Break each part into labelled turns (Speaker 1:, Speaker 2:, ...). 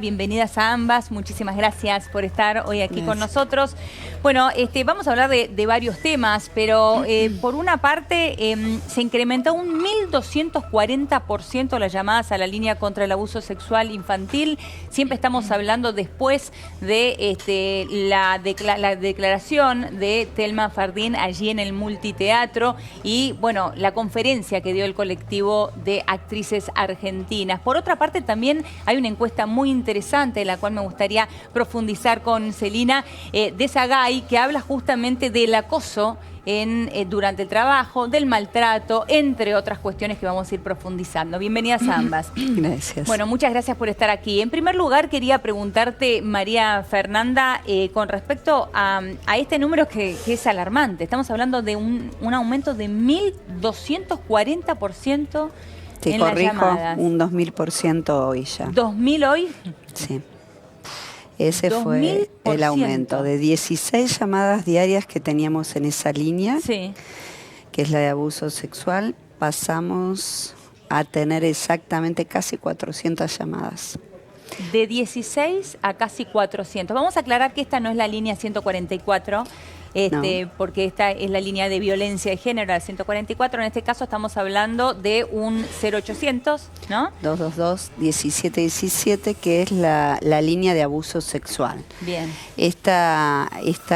Speaker 1: Bienvenidas a ambas, muchísimas gracias por estar hoy aquí con nosotros. Bueno, vamos a hablar de varios temas, pero por una parte se incrementó un 1.240% las llamadas a la línea contra el abuso sexual infantil. Siempre estamos hablando después de la declaración de Thelma Fardín allí en el Multiteatro y, bueno, la conferencia que dio el colectivo de actrices argentinas. Por otra parte, también hay una encuesta muy interesante, en la cual me gustaría profundizar con Celina, de Sagay, que habla justamente del acoso durante el trabajo, del maltrato, entre otras cuestiones que vamos a ir profundizando. Bienvenidas a ambas.
Speaker 2: Gracias.
Speaker 1: Bueno, muchas gracias por estar aquí. En primer lugar, quería preguntarte, María Fernanda, con respecto a este número que es alarmante. Estamos hablando de un aumento de 1.240%.
Speaker 2: Te corrijo, un 2000% hoy ya.
Speaker 1: ¿2000 hoy?
Speaker 2: Sí. Ese fue el aumento de 16 llamadas diarias que teníamos en esa línea,
Speaker 1: sí,
Speaker 2: que es la de abuso sexual. Pasamos a tener exactamente casi 400 llamadas.
Speaker 1: De 16 a casi 400. Vamos a aclarar que esta no es la línea 144, no, porque esta es la línea de violencia de género, la 144. En este caso estamos hablando de un 0800, ¿no?
Speaker 2: 222-1717, que es la línea de abuso sexual.
Speaker 1: Bien.
Speaker 2: Esta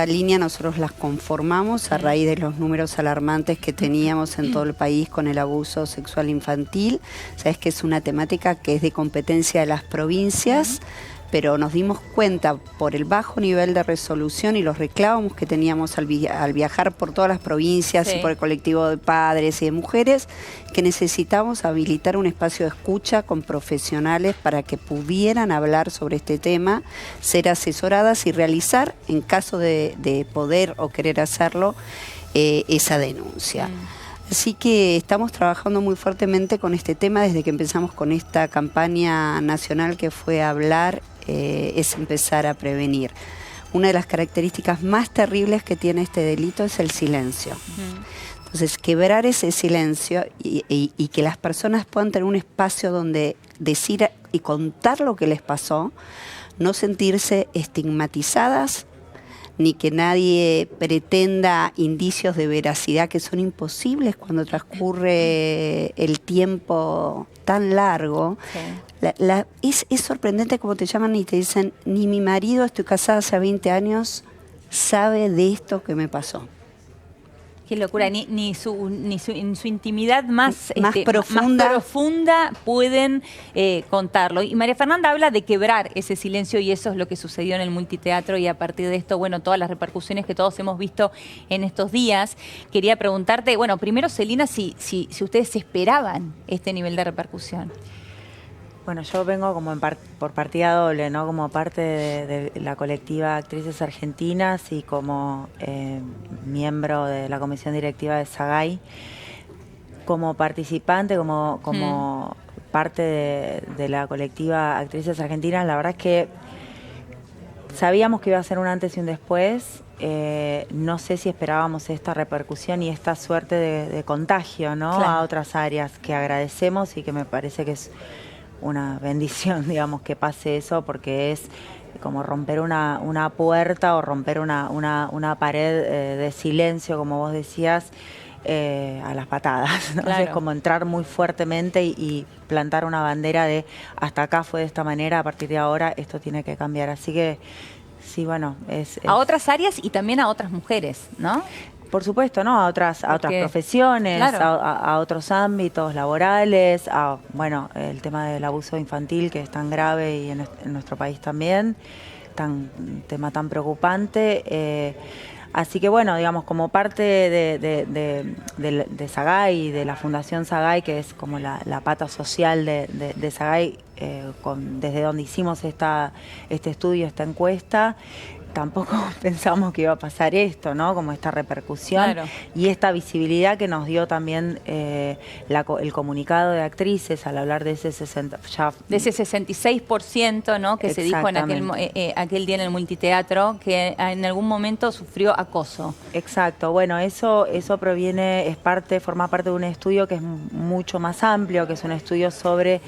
Speaker 2: línea nosotros las conformamos a raíz de los números alarmantes que teníamos en todo el país con el abuso sexual infantil. Sabes que es una temática que es de competencia de las provincias, pero nos dimos cuenta por el bajo nivel de resolución y los reclamos que teníamos al viajar por todas las provincias y por el colectivo de padres y de mujeres, que necesitamos habilitar un espacio de escucha con profesionales para que pudieran hablar sobre este tema, ser asesoradas y realizar, en caso de poder o querer hacerlo, esa denuncia. Así que estamos trabajando muy fuertemente con este tema desde que empezamos con esta campaña nacional que fue hablar, es empezar a prevenir. Una de las características más terribles que tiene este delito es el silencio. Entonces, quebrar ese silencio y que las personas puedan tener un espacio donde decir y contar lo que les pasó, no sentirse estigmatizadas, ni que nadie pretenda indicios de veracidad que son imposibles cuando transcurre el tiempo tan largo. Es sorprendente como te llaman y te dicen, ni mi marido, estoy casada hace 20 años, sabe de esto que me pasó.
Speaker 1: Qué locura, en su intimidad más profunda pueden contarlo. Y María Fernanda habla de quebrar ese silencio y eso es lo que sucedió en el Multiteatro y a partir de esto, bueno, todas las repercusiones que todos hemos visto en estos días. Quería preguntarte, bueno, primero, Celina, si ustedes esperaban este nivel de repercusión.
Speaker 3: Bueno, yo vengo como por partida doble, ¿no? Como parte de la colectiva Actrices Argentinas y como miembro de la comisión directiva de Sagay, como participante, como parte de la colectiva Actrices Argentinas. La verdad es que sabíamos que iba a ser un antes y un después. No sé si esperábamos esta repercusión y esta suerte de contagio, ¿no? Claro. A otras áreas que agradecemos y que me parece que es una bendición, digamos, que pase eso, porque es como romper una puerta o romper una pared de silencio, como vos decías, a las patadas, ¿no? Claro. Es como entrar muy fuertemente y plantar una bandera de hasta acá fue de esta manera, a partir de ahora esto tiene que cambiar. Así que sí, bueno, a otras áreas y también a otras mujeres, ¿no? Por supuesto, ¿no? A otras profesiones, claro, a otros ámbitos laborales, bueno, el tema del abuso infantil que es tan grave y en nuestro país también, tema tan preocupante. Así que bueno, digamos, como parte de Sagay y de la Fundación Sagay, que es como la pata social de Sagay, desde donde hicimos este estudio, esta encuesta, tampoco pensamos que iba a pasar esto, ¿no? Como esta repercusión, claro, y esta visibilidad que nos dio también el comunicado de actrices al hablar de ese
Speaker 1: 66%, ¿no? Que se dijo en aquel día en el Multiteatro, que en algún momento sufrió acoso.
Speaker 3: Exacto. Bueno, eso forma parte de un estudio que es mucho más amplio, que es un estudio sobre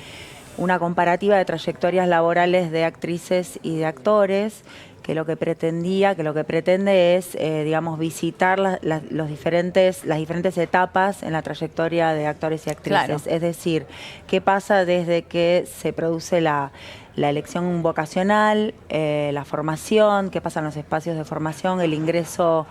Speaker 3: una comparativa de trayectorias laborales de actrices y de actores, que lo que pretende es, digamos, visitar las diferentes etapas en la trayectoria de actores y actrices.
Speaker 1: Claro.
Speaker 3: Es decir, qué pasa desde que se produce la elección vocacional, la formación, qué pasa en los espacios de formación, el ingreso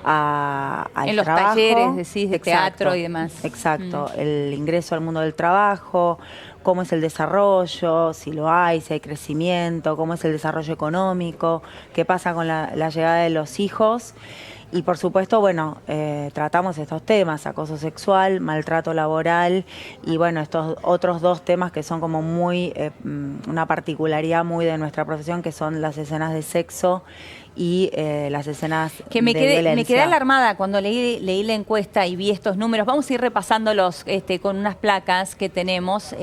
Speaker 3: al
Speaker 1: en los
Speaker 3: trabajo.
Speaker 1: talleres, decís, de
Speaker 3: Exacto,
Speaker 1: teatro y demás.
Speaker 3: Exacto, el ingreso al mundo del trabajo, cómo es el desarrollo, si lo hay, si hay crecimiento, cómo es el desarrollo económico, qué pasa con la llegada de los hijos. Y por supuesto, bueno, tratamos estos temas, acoso sexual, maltrato laboral y bueno, estos otros dos temas que son como muy, una particularidad muy de nuestra profesión, que son las escenas de sexo y las escenas
Speaker 1: que me
Speaker 3: de
Speaker 1: quedé,
Speaker 3: violencia.
Speaker 1: Me quedé alarmada cuando leí la encuesta y vi estos números. Vamos a ir repasándolos con unas placas que tenemos,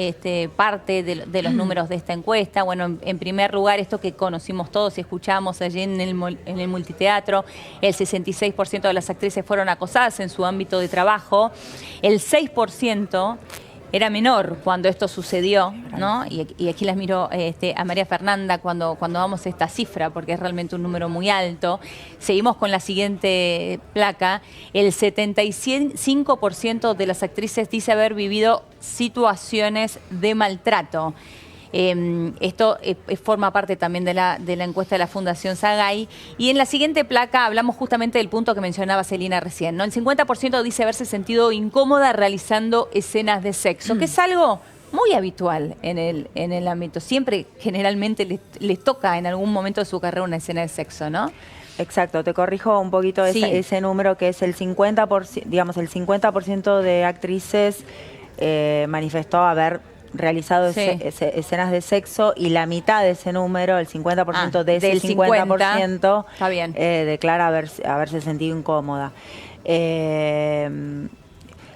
Speaker 1: parte de los números de esta encuesta. Bueno, en primer lugar, esto que conocimos todos y escuchamos allí en el multiteatro, el 66% de las actrices fueron acosadas en su ámbito de trabajo, el 6% era menor cuando esto sucedió, ¿no? Y aquí las miro a María Fernanda cuando vamos a esta cifra, porque es realmente un número muy alto. Seguimos con la siguiente placa. El 75% de las actrices dice haber vivido situaciones de maltrato. Esto forma parte también de la encuesta de la Fundación Sagay. Y en la siguiente placa hablamos justamente del punto que mencionaba Celina recién, ¿no? El 50% dice haberse sentido incómoda realizando escenas de sexo, que es algo muy habitual en el ámbito. Siempre, generalmente, les toca en algún momento de su carrera una escena de sexo, ¿no?
Speaker 3: Exacto, te corrijo un poquito
Speaker 1: Sí.
Speaker 3: ese número, que es el 50%, digamos, el 50% de actrices manifestó haber realizado
Speaker 1: Sí.
Speaker 3: escenas de sexo, y la mitad de ese número, el 50% de ese
Speaker 1: del
Speaker 3: 50%,
Speaker 1: está bien.
Speaker 3: declara haberse sentido incómoda.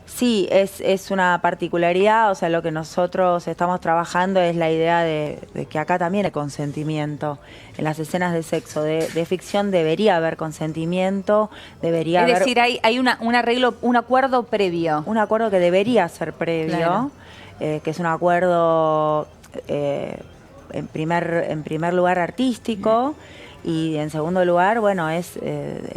Speaker 3: Sí, es una particularidad, o sea, lo que nosotros estamos trabajando es la idea de que acá también hay consentimiento. En las escenas de sexo, de ficción, debería haber consentimiento, debería haber...
Speaker 1: Es decir, hay un arreglo, un acuerdo previo.
Speaker 3: Un acuerdo que debería ser previo,
Speaker 1: Claro.
Speaker 3: Que es un acuerdo en primer lugar artístico, y en segundo lugar, bueno, es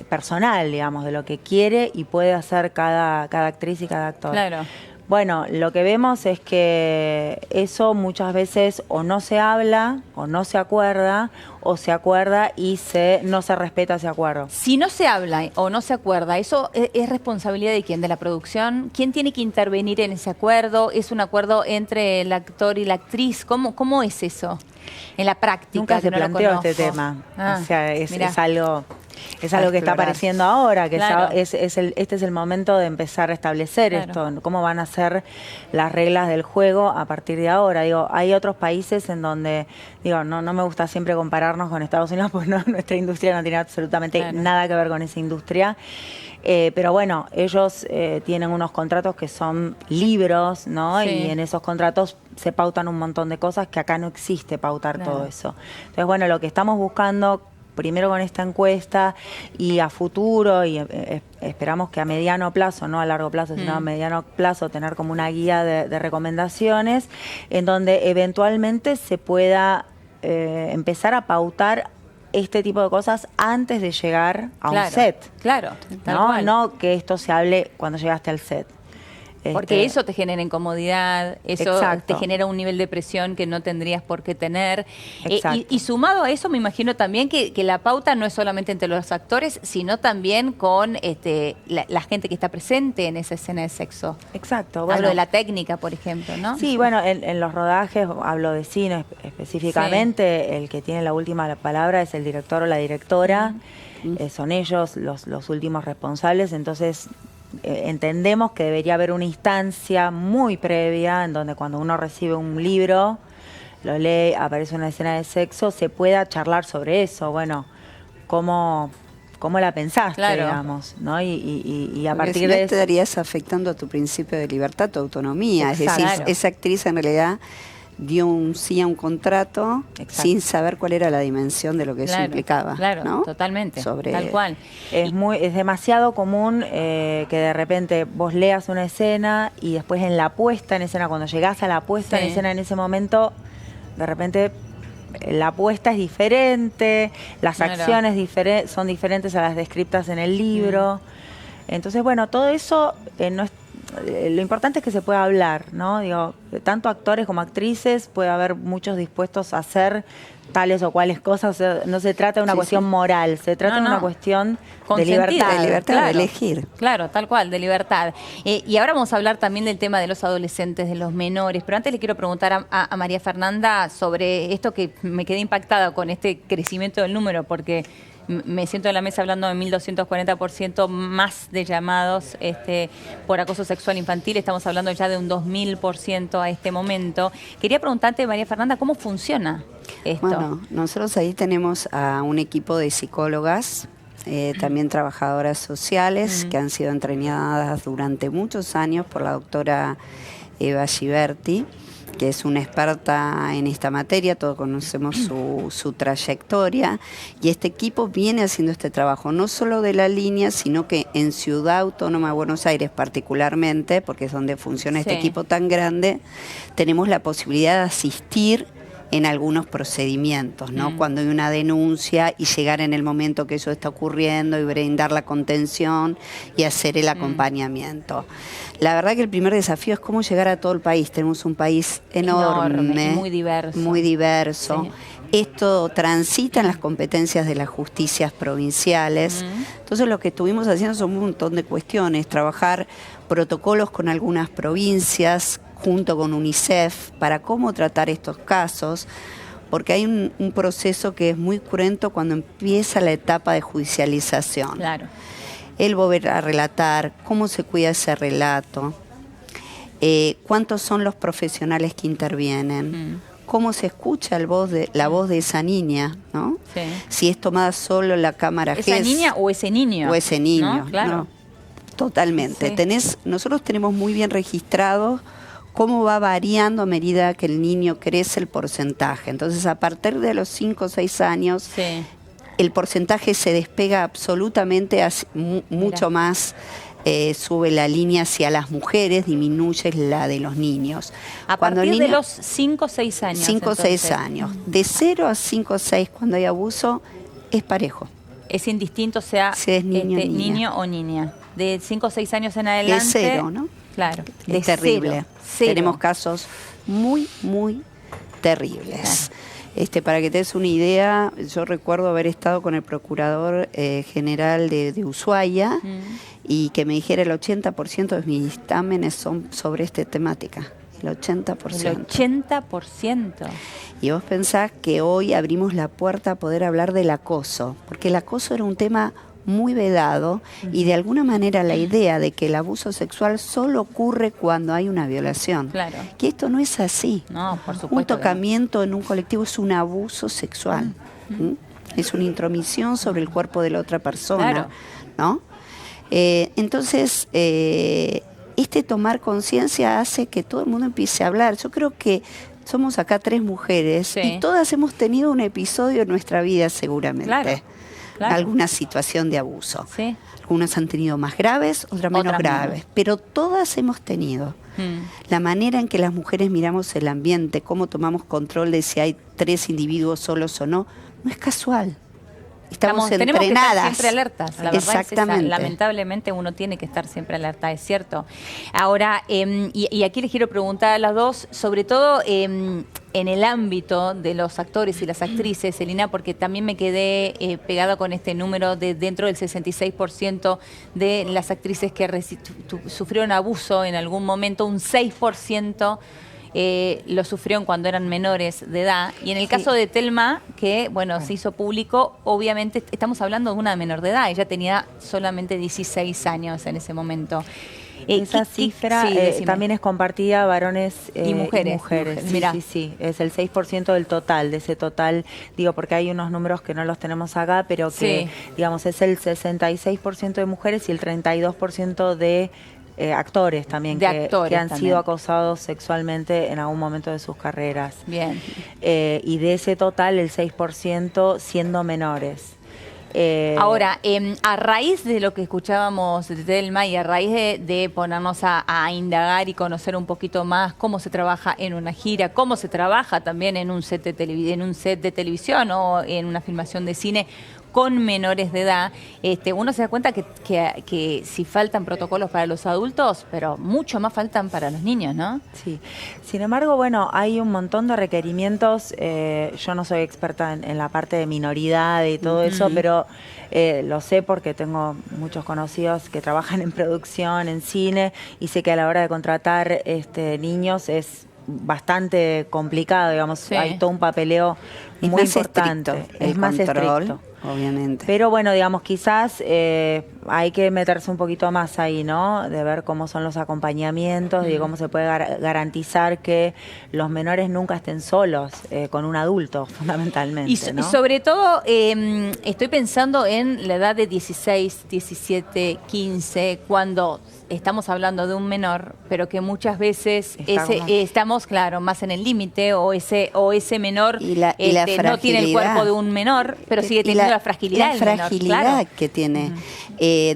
Speaker 3: personal, digamos, de lo que quiere y puede hacer cada actriz y cada actor.
Speaker 1: Claro.
Speaker 3: Bueno, lo que vemos es que eso muchas veces o no se habla, o no se acuerda, o se acuerda y no se respeta ese acuerdo.
Speaker 1: Si no se habla o no se acuerda, ¿eso es responsabilidad de quién? ¿De la producción? ¿Quién tiene que intervenir en ese acuerdo? ¿Es un acuerdo entre el actor y la actriz? ¿Cómo es eso en la práctica?
Speaker 3: Nunca se
Speaker 1: no lo
Speaker 3: planteó este
Speaker 1: conozco.
Speaker 3: tema.
Speaker 1: Ah,
Speaker 3: O sea,
Speaker 1: mirá.
Speaker 3: es algo que está
Speaker 2: explorar.
Speaker 3: apareciendo ahora, que
Speaker 1: Claro.
Speaker 3: este es el momento de empezar a establecer
Speaker 1: Claro.
Speaker 3: esto, cómo van a ser las reglas del juego a partir de ahora. Digo, hay otros países en donde, digo, no me gusta siempre compararnos con Estados Unidos, porque nuestra industria no tiene absolutamente
Speaker 1: Claro.
Speaker 3: nada que ver con esa industria. Pero bueno, ellos tienen unos contratos que son libros, ¿no?
Speaker 1: Sí.
Speaker 3: Y en esos contratos se pautan un montón de cosas que acá no existe pautar
Speaker 1: Claro.
Speaker 3: todo eso. Entonces, bueno, lo que estamos buscando primero con esta encuesta y a futuro, y esperamos que a mediano plazo, no a largo plazo, sino a mediano plazo, tener como una guía de recomendaciones en donde eventualmente se pueda empezar a pautar este tipo de cosas antes de llegar a un set.
Speaker 1: Claro, tal
Speaker 3: ¿No?
Speaker 1: cual.
Speaker 3: No que esto se hable cuando llegaste al set.
Speaker 1: Porque eso te genera incomodidad, eso
Speaker 3: Exacto.
Speaker 1: te genera un nivel de presión que no tendrías por qué tener.
Speaker 3: Exacto.
Speaker 1: Y sumado a eso, me imagino también que la pauta no es solamente entre los actores, sino también con la gente que está presente en esa escena de sexo.
Speaker 3: Exacto.
Speaker 1: Hablo de la técnica, por ejemplo, ¿no?
Speaker 3: Sí, bueno, en los rodajes, hablo de cine específicamente, el que tiene la última palabra es el director o la directora, son ellos los últimos responsables, entonces entendemos que debería haber una instancia muy previa en donde cuando uno recibe un libro, lo lee, aparece una escena de sexo, se pueda charlar sobre eso, bueno, cómo la pensaste,
Speaker 1: Claro.
Speaker 3: digamos, ¿no? Y a
Speaker 2: Porque
Speaker 3: partir
Speaker 2: si no
Speaker 3: de eso...
Speaker 2: estarías afectando tu principio de libertad, tu autonomía.
Speaker 3: Exacto.
Speaker 2: Es decir,
Speaker 1: Claro.
Speaker 2: esa actriz en realidad dio un sí a un contrato sin saber cuál era la dimensión de lo que eso implicaba.
Speaker 1: Claro,
Speaker 2: ¿no?
Speaker 1: totalmente, tal cual.
Speaker 3: Es demasiado común que de repente vos leas una escena y después en la puesta en escena, cuando llegás a la puesta en escena en ese momento, de repente la apuesta es diferente, las acciones son diferentes a las descritas en el libro. Entonces, bueno, todo eso no es... Lo importante es que se pueda hablar, ¿no? Digo, tanto actores como actrices, puede haber muchos dispuestos a hacer tales o cuales cosas. O sea, no se trata de una cuestión moral, se trata de una cuestión de libertad.
Speaker 2: De libertad de elegir.
Speaker 1: Claro, tal cual, de libertad. Y ahora vamos a hablar también del tema de los adolescentes, de los menores, pero antes le quiero preguntar a María Fernanda sobre esto que me quedé impactada con este crecimiento del número, porque me siento en la mesa hablando de 1.240% más de llamados por acoso sexual infantil. Estamos hablando ya de un 2.000% a este momento. Quería preguntarte, María Fernanda, ¿cómo funciona esto?
Speaker 2: Bueno, nosotros ahí tenemos a un equipo de psicólogas, también trabajadoras sociales, que han sido entrenadas durante muchos años por la doctora Eva Giberti, que es una experta en esta materia. Todos conocemos su trayectoria, y este equipo viene haciendo este trabajo, no solo de la línea, sino que en Ciudad Autónoma de Buenos Aires particularmente, porque es donde funciona este equipo tan grande, tenemos la posibilidad de asistir en algunos procedimientos, ¿no? Cuando hay una denuncia y llegar en el momento que eso está ocurriendo y brindar la contención y hacer el acompañamiento. La verdad que el primer desafío es cómo llegar a todo el país. Tenemos un país enorme,
Speaker 1: muy diverso.
Speaker 2: Muy diverso. Esto transita en las competencias de las justicias provinciales. Entonces lo que estuvimos haciendo son un montón de cuestiones, trabajar protocolos con algunas provincias, junto con UNICEF, para cómo tratar estos casos, porque hay un proceso que es muy cruento cuando empieza la etapa de judicialización.
Speaker 1: Claro.
Speaker 2: El volver a relatar, cómo se cuida ese relato, cuántos son los profesionales que intervienen, cómo se escucha la voz de esa niña, ¿no? Si es tomada solo la cámara
Speaker 1: ¿Esa niña o ese niño?
Speaker 2: O ese niño,
Speaker 1: ¿no? Claro.
Speaker 2: ¿no? Totalmente. Nosotros tenemos muy bien registrado cómo va variando a medida que el niño crece el porcentaje. Entonces, a partir de los 5 o 6 años, el porcentaje se despega absolutamente, mucho más, sube la línea hacia las mujeres, disminuye la de los niños.
Speaker 1: A partir de los 5 o 6 años.
Speaker 2: 5 o 6 años. De 0 a 5 o 6, cuando hay abuso, es parejo.
Speaker 1: Es indistinto, sea
Speaker 2: si es
Speaker 1: niño o niña. De 5 o 6 años en adelante.
Speaker 2: Es 0, ¿no?
Speaker 1: Claro.
Speaker 2: Es terrible.
Speaker 1: Cero.
Speaker 2: Tenemos casos muy, muy terribles. Para que te des una idea, yo recuerdo haber estado con el Procurador General de Ushuaia y que me dijera el 80% de mis dictámenes son sobre esta temática. El 80%.
Speaker 1: El 80%.
Speaker 2: Y vos pensás que hoy abrimos la puerta a poder hablar del acoso, porque el acoso era un tema muy vedado, y de alguna manera la idea de que el abuso sexual solo ocurre cuando hay una violación.
Speaker 1: Claro.
Speaker 2: Que esto no es así.
Speaker 1: No, por supuesto.
Speaker 2: Un tocamiento en un colectivo es un abuso sexual. Es una intromisión sobre el cuerpo de la otra persona. ¿No? Entonces, este tomar conciencia hace que todo el mundo empiece a hablar. Yo creo que somos acá 3 mujeres y todas hemos tenido un episodio en nuestra vida seguramente.
Speaker 1: Claro.
Speaker 2: Alguna situación de abuso. Algunas han tenido más graves, otras menos graves, pero todas hemos tenido. La manera en que las mujeres miramos el ambiente, cómo tomamos control de si hay 3 individuos solos o no, no es casual. Estamos entrenadas.
Speaker 1: Tenemos que estar siempre alertas. La verdad
Speaker 2: Exactamente.
Speaker 1: es esa. Lamentablemente uno tiene que estar siempre alerta, es cierto. Ahora, y aquí les quiero preguntar a las dos, sobre todo en el ámbito de los actores y las actrices, Elina, porque también me quedé pegada con este número de dentro del 66% de las actrices que sufrieron abuso en algún momento, un 6% lo sufrieron cuando eran menores de edad. Y en el caso de Telma, que se hizo público, obviamente estamos hablando de una menor de edad. Ella tenía solamente 16 años en ese momento.
Speaker 3: Esa cifra también es compartida varones
Speaker 1: y mujeres.
Speaker 3: Sí, es el 6% del total, de ese total, digo, porque hay unos números que no los tenemos acá, pero que, digamos, es el 66% de mujeres y el 32% de actores también, que han
Speaker 1: también
Speaker 3: sido acosados sexualmente en algún momento de sus carreras.
Speaker 1: Bien.
Speaker 3: Y de ese total, el 6% siendo menores.
Speaker 1: Ahora, a raíz de lo que escuchábamos de Telma y a raíz de ponernos a indagar y conocer un poquito más cómo se trabaja en una gira, cómo se trabaja también en un set de televisión o en una filmación de cine con menores de edad, uno se da cuenta que si faltan protocolos para los adultos, pero mucho más faltan para los niños, ¿no?
Speaker 3: Sí. Sin embargo, bueno, hay un montón de requerimientos. Yo no soy experta en la parte de minoridad y todo eso, pero lo sé porque tengo muchos conocidos que trabajan en producción, en cine, y sé que a la hora de contratar niños es bastante complicado, digamos,
Speaker 1: Sí.
Speaker 3: hay todo un papeleo muy importante.
Speaker 2: Es más estricto, obviamente.
Speaker 3: Pero bueno, digamos, quizás hay que meterse un poquito más ahí, ¿no? De ver cómo son los acompañamientos, de cómo se puede garantizar que los menores nunca estén solos con un adulto, fundamentalmente, ¿no?
Speaker 1: Y sobre todo, estoy pensando en la edad de 16, 17, 15, cuando estamos hablando de un menor, pero que muchas veces estamos, claro, más en el límite, o ese menor
Speaker 2: y la
Speaker 1: no tiene el cuerpo de un menor, pero sigue teniendo la fragilidad del menor, claro.
Speaker 2: Que tiene,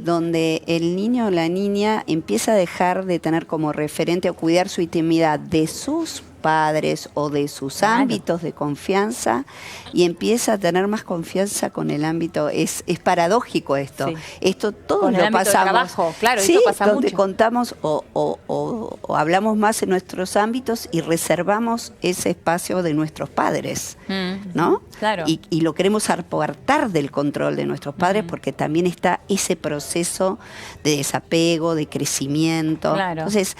Speaker 2: donde el niño o la niña empieza a dejar de tener como referente o cuidar su intimidad de sus padres o de sus ámbitos de confianza y empieza a tener más confianza con el ámbito. Es paradójico esto. Sí. Esto todos lo pasamos.
Speaker 1: Trabajo, claro,
Speaker 2: sí,
Speaker 1: esto pasa
Speaker 2: donde
Speaker 1: mucho.
Speaker 2: Contamos o hablamos más en nuestros ámbitos y reservamos ese espacio de nuestros padres, ¿no?
Speaker 1: Claro.
Speaker 2: Y lo queremos apartar del control de nuestros padres porque también está ese proceso de desapego, de crecimiento.
Speaker 1: Claro.
Speaker 2: Entonces,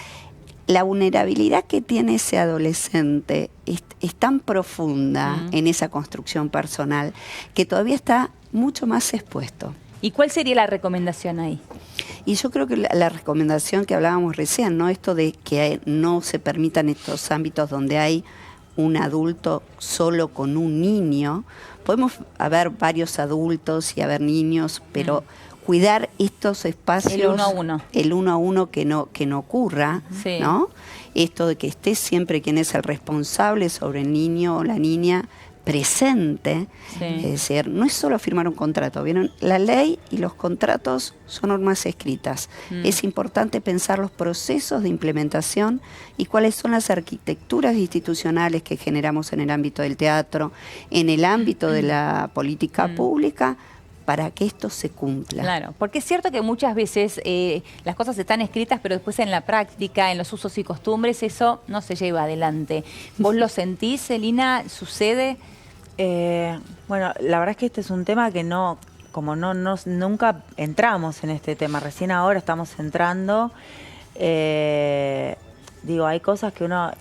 Speaker 2: la vulnerabilidad que tiene ese adolescente es tan profunda en esa construcción personal que todavía está mucho más expuesto.
Speaker 1: ¿Y cuál sería la recomendación ahí?
Speaker 2: Y yo creo que la recomendación que hablábamos recién, ¿no? Esto de que no se permitan estos ámbitos donde hay un adulto solo con un niño. Podemos haber varios adultos y haber niños, pero cuidar estos espacios,
Speaker 1: el uno a uno
Speaker 2: que no ocurra,
Speaker 1: sí.
Speaker 2: ¿no? Esto de que esté siempre quien es el responsable sobre el niño o la niña presente,
Speaker 1: sí.
Speaker 2: Es decir, no es solo firmar un contrato, ¿vieron? La ley y los contratos son normas escritas. Es importante pensar los procesos de implementación y cuáles son las arquitecturas institucionales que generamos en el ámbito del teatro, en el ámbito de la política pública, para que esto se cumpla.
Speaker 1: Claro, porque es cierto que muchas veces las cosas están escritas, pero después en la práctica, en los usos y costumbres, eso no se lleva adelante. ¿Vos lo sentís, Celina? ¿Sucede?
Speaker 3: Bueno, la verdad es que este es un tema que nunca entramos en este tema. Recién ahora estamos entrando. Digo, hay cosas que uno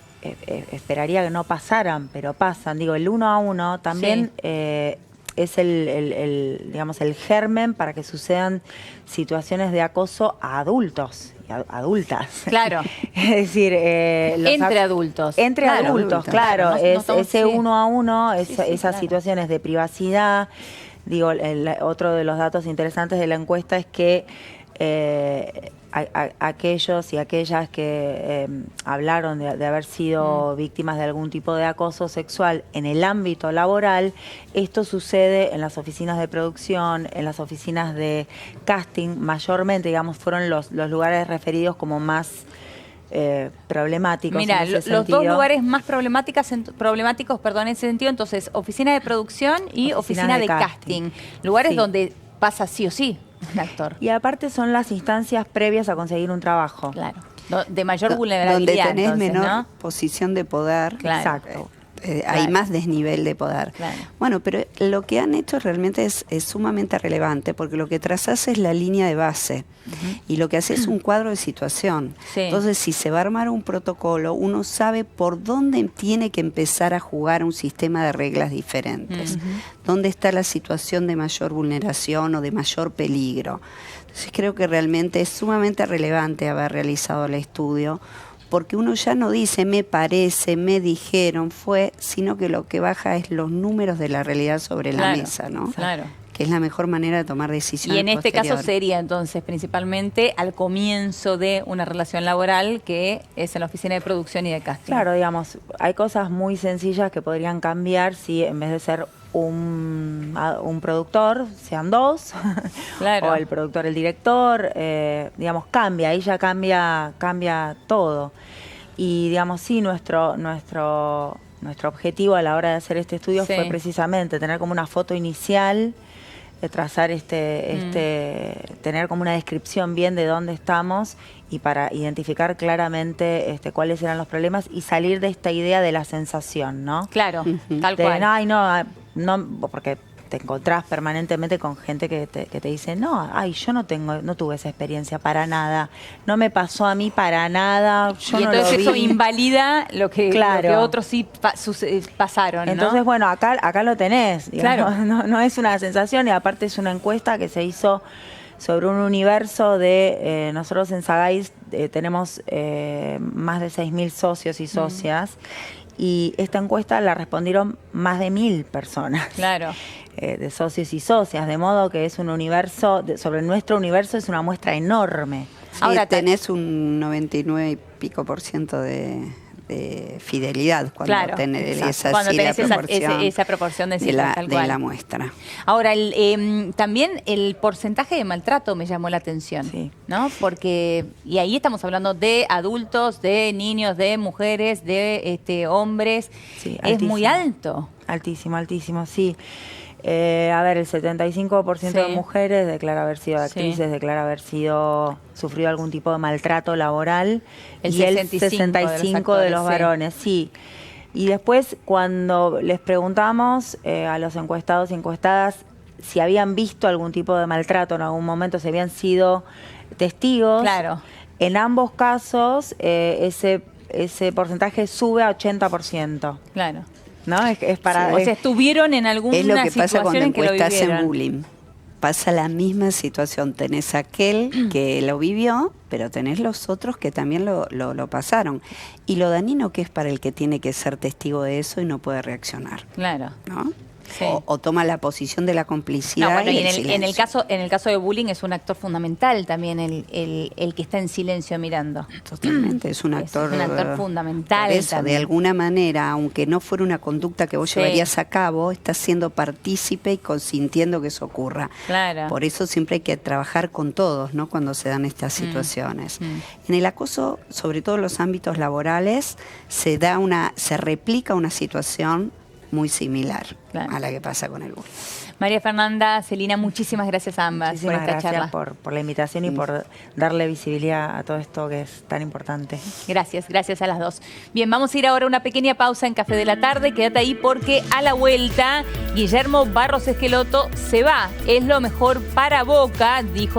Speaker 3: esperaría que no pasaran, pero pasan. Digo, el uno a uno también... Sí. Es digamos, el germen para que sucedan situaciones de acoso a adultos y adultas.
Speaker 1: Claro.
Speaker 3: Es decir,
Speaker 1: entre adultos.
Speaker 3: Entre adultos, claro. Ese uno a uno, esas
Speaker 1: claro.
Speaker 3: situaciones de privacidad. Digo, otro de los datos interesantes de la encuesta es que aquellos y aquellas que hablaron de haber sido víctimas de algún tipo de acoso sexual en el ámbito laboral, esto sucede en las oficinas de producción, en las oficinas de casting, mayormente, digamos, fueron los lugares referidos como más problemáticos.
Speaker 1: Mira,
Speaker 3: en ese
Speaker 1: los
Speaker 3: sentido.
Speaker 1: dos lugares más problemáticos, en ese sentido, entonces, oficina de producción y oficina de casting. Lugares donde pasa sí o sí un actor.
Speaker 3: Y aparte son las instancias previas a conseguir un trabajo.
Speaker 1: Claro. De mayor vulnerabilidad.
Speaker 2: Donde tenés
Speaker 1: entonces,
Speaker 2: menor
Speaker 1: ¿no?
Speaker 2: posición de poder.
Speaker 1: Claro.
Speaker 3: Exacto.
Speaker 2: Hay más desnivel de poder.
Speaker 1: Claro.
Speaker 2: Bueno, pero lo que han hecho realmente es sumamente relevante, porque lo que trazás es la línea de base y lo que hace es un cuadro de situación.
Speaker 1: Sí.
Speaker 2: Entonces, si se va a armar un protocolo, uno sabe por dónde tiene que empezar a jugar un sistema de reglas diferentes. Dónde está la situación de mayor vulneración o de mayor peligro. Entonces, creo que realmente es sumamente relevante haber realizado el estudio, porque uno ya no dice me parece, me dijeron, fue, sino que lo que baja es los números de la realidad sobre la mesa, ¿no?
Speaker 1: Claro.
Speaker 2: que es la mejor manera de tomar decisiones.
Speaker 1: Y en este caso
Speaker 2: posteriores.
Speaker 1: sería entonces principalmente al comienzo de una relación laboral, que es en la oficina de producción y de casting.
Speaker 3: Claro, digamos, hay cosas muy sencillas que podrían cambiar si en vez de ser un productor, sean dos,
Speaker 1: Claro.
Speaker 3: o el productor, el director, digamos, cambia, ahí ya cambia todo. Y digamos, sí, nuestro objetivo a la hora de hacer este estudio fue precisamente tener como una foto inicial, trazar tener como una descripción bien de dónde estamos y para identificar claramente cuáles eran los problemas y salir de esta idea de la sensación, ¿no?
Speaker 1: Claro, tal
Speaker 3: De,
Speaker 1: cual.
Speaker 3: ay, no, porque te encontrás permanentemente con gente que te dice, no, ay, yo no tuve esa experiencia para nada, no me pasó a mí para nada, yo
Speaker 1: Y
Speaker 3: no
Speaker 1: entonces
Speaker 3: lo vi.
Speaker 1: eso invalida lo que otros sí pasaron, ¿no?
Speaker 3: Entonces, bueno, acá lo tenés, digamos,
Speaker 1: Claro.
Speaker 3: no es una sensación y aparte es una encuesta que se hizo sobre un universo de, nosotros en Sagay tenemos más de 6.000 socios y socias y esta encuesta la respondieron más de 1.000 personas.
Speaker 1: Claro.
Speaker 3: De socios y socias, de modo que es un universo, sobre nuestro universo es una muestra enorme.
Speaker 2: Sí,
Speaker 1: Ahora
Speaker 2: tenés un 99 y pico % de fidelidad cuando tenés
Speaker 1: esa proporción de
Speaker 2: de
Speaker 1: cifras, tal cual.
Speaker 2: la muestra.
Speaker 1: Ahora, también el porcentaje de maltrato me llamó la atención,
Speaker 3: Sí.
Speaker 1: ¿no? Porque, y ahí estamos hablando de adultos, de niños, de mujeres, de hombres.
Speaker 3: Sí,
Speaker 1: es muy
Speaker 3: altísimo.
Speaker 1: alto.
Speaker 3: Altísimo, sí. A ver, el 75% de mujeres declara haber sido actrices, declara haber sufrido algún tipo de maltrato laboral.
Speaker 1: El
Speaker 3: y el
Speaker 1: 65
Speaker 3: de los varones, sí. Y después, cuando les preguntamos a los encuestados y encuestadas si habían visto algún tipo de maltrato en algún momento, si habían sido testigos,
Speaker 1: Claro.
Speaker 3: en ambos casos ese porcentaje sube a 80%.
Speaker 1: Claro.
Speaker 3: ¿No? Es para...
Speaker 1: O sea, estuvieron en alguna
Speaker 2: Es lo que pasa
Speaker 1: situación
Speaker 2: cuando
Speaker 1: en que lo
Speaker 2: encuestas en
Speaker 1: vivieron.
Speaker 2: bullying. Pasa la misma situación. Tenés aquel que lo vivió, pero tenés los otros que también lo pasaron. Y lo dañino que es para el que tiene que ser testigo de eso y no puede reaccionar,
Speaker 1: Claro.
Speaker 2: ¿no?
Speaker 1: Sí.
Speaker 2: O toma la posición de la complicidad.
Speaker 1: No, bueno, y
Speaker 2: el
Speaker 1: en el
Speaker 2: silencio.
Speaker 1: caso de bullying es un actor fundamental también el que está en silencio mirando.
Speaker 2: Totalmente, es un actor.
Speaker 1: Es un actor fundamental.
Speaker 2: Por eso,
Speaker 1: también.
Speaker 2: de alguna manera, aunque no fuera una conducta que vos llevarías a cabo, estás siendo partícipe y consintiendo que eso ocurra.
Speaker 1: Claro.
Speaker 2: Por eso siempre hay que trabajar con todos, ¿no? Cuando se dan estas situaciones. En el acoso, sobre todo en los ámbitos laborales, se replica una situación muy similar a la que pasa con el bullying.
Speaker 1: María Fernanda, Celina, muchísimas gracias a ambas
Speaker 3: Muchísimas
Speaker 1: por esta
Speaker 3: gracias
Speaker 1: charla.
Speaker 3: por la invitación y por darle visibilidad a todo esto que es tan importante.
Speaker 1: Gracias a las dos. Bien, vamos a ir ahora a una pequeña pausa en Café de la Tarde. Quédate ahí porque a la vuelta Guillermo Barros Esqueloto se va. Es lo mejor para Boca, dijo